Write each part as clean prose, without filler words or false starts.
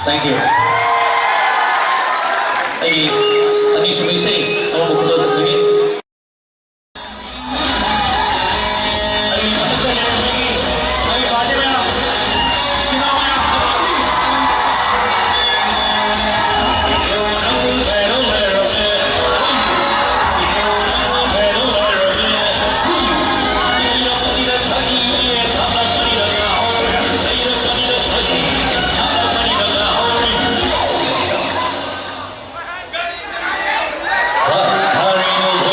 Thank you. Hey, Anisha Misi, kamu mau kedua begini? Kari no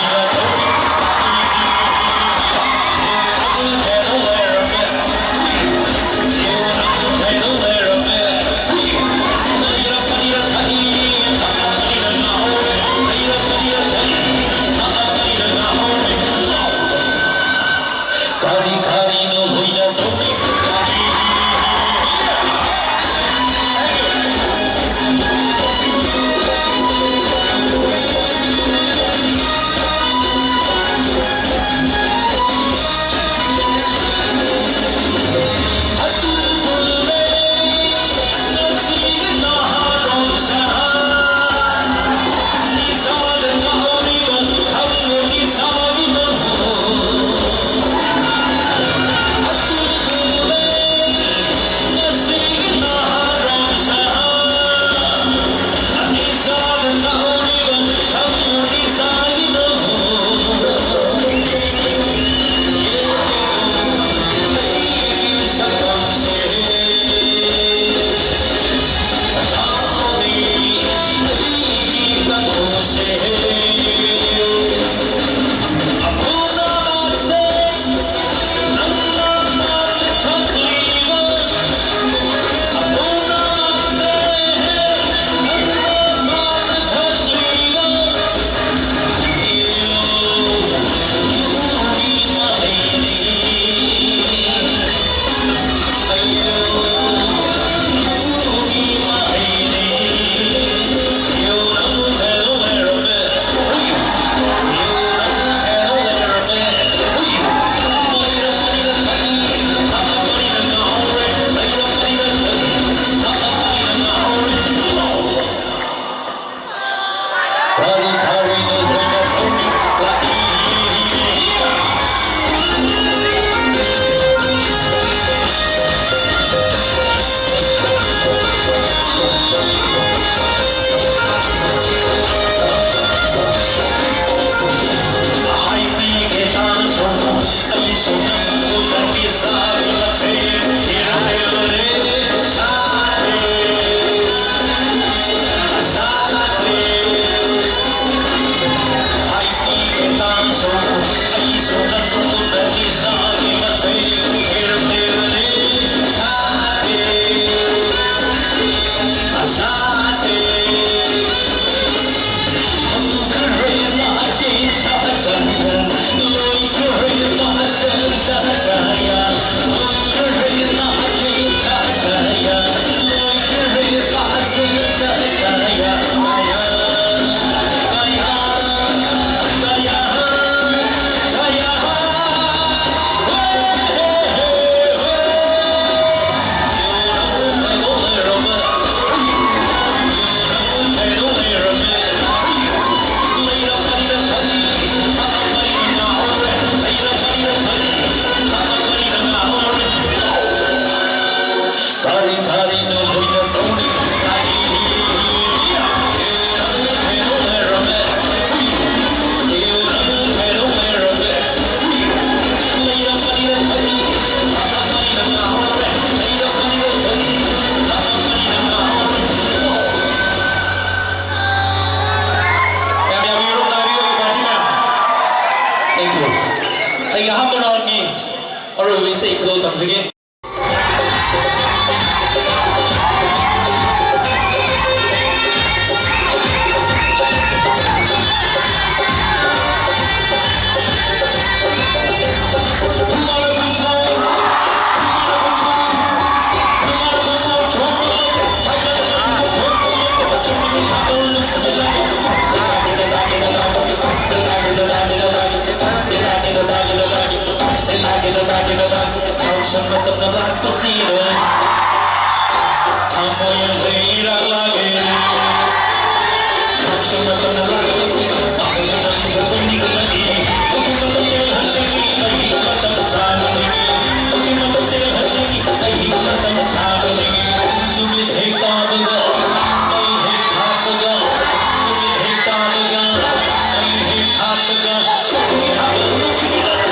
Hasan matam na lakpasina Ang po'y sa'ira lagi Hasan matam na lakpasina Ako na lang tigapon di ko lagi Kung matamil halagi ay himatam sa halagi Kung matamil halagi ay himatam sa halagi Tumidhig tabaga ay hitabaga Tumidhig tabaga ay hitabaga Sumidhig tabaga sumidhig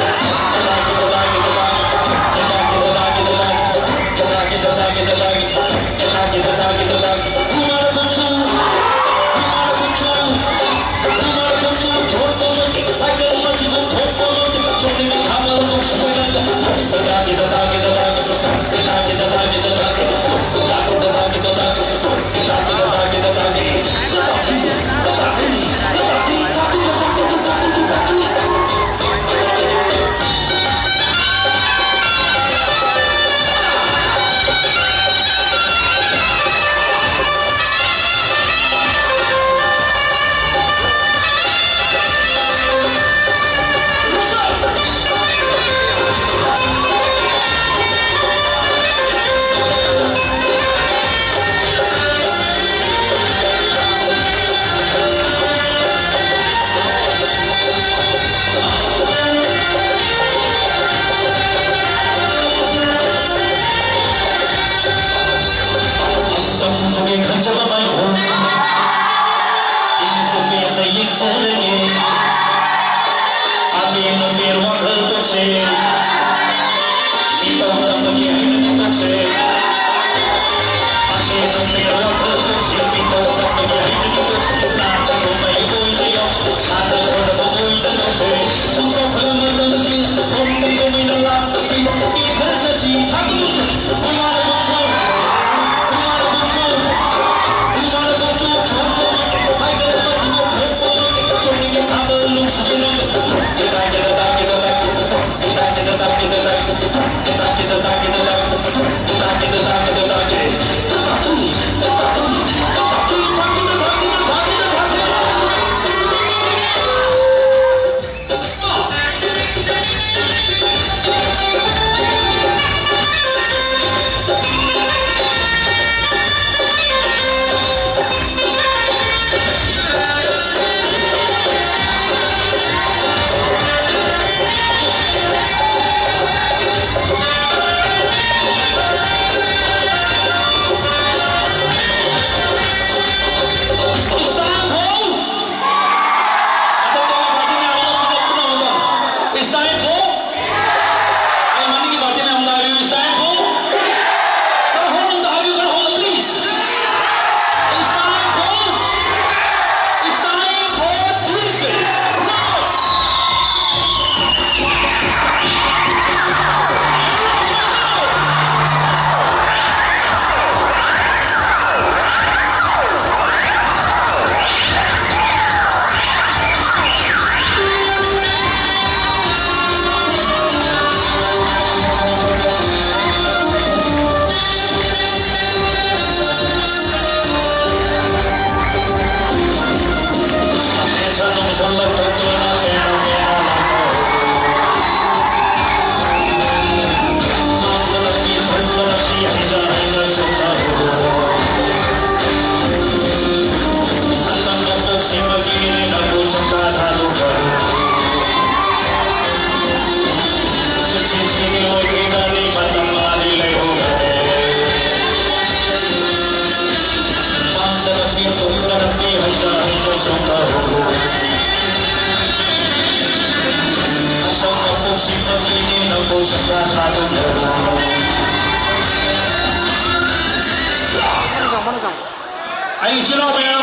Anh xin lỗi em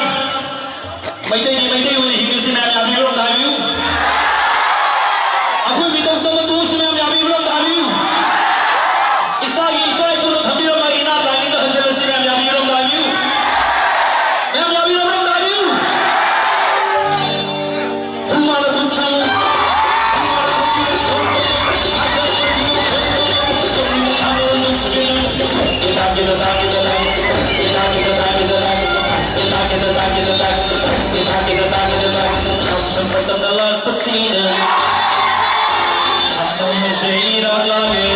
mấy tay thì hình xin em làm gì không đại biểu aku bị tông tông tu xin em làm gì không đại biểu Israel cái pun thầm đi mà inat lại những cái hành trình xin em làm gì không đại biểu em làm gì không đại biểu không mà là tuân châu Sempatan dalam pesina Apa yang saya lagi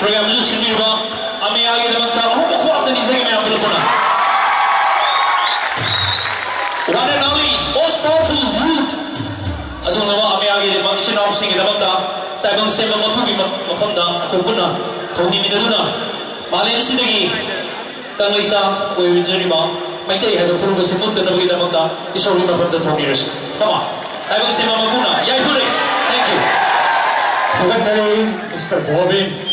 프로그램을 신비와 아메아게 되면 자 홍보 코앞된 인생의 매한 불렀구나 One and only most powerful root 아동나와 아메아게 되면 이신 아웃싱이 되면다 따봉 세번 먹기 먹한다 그분나 동님이 누나 말렘 시대기 강의사 외위저리마 마이테이 해도 프로그램 못 되는 되면다 이 소리만 from the 동리ers come on 따봉 세번 먹구나 야이프리 thank you Congratulations, Mr. Bobin.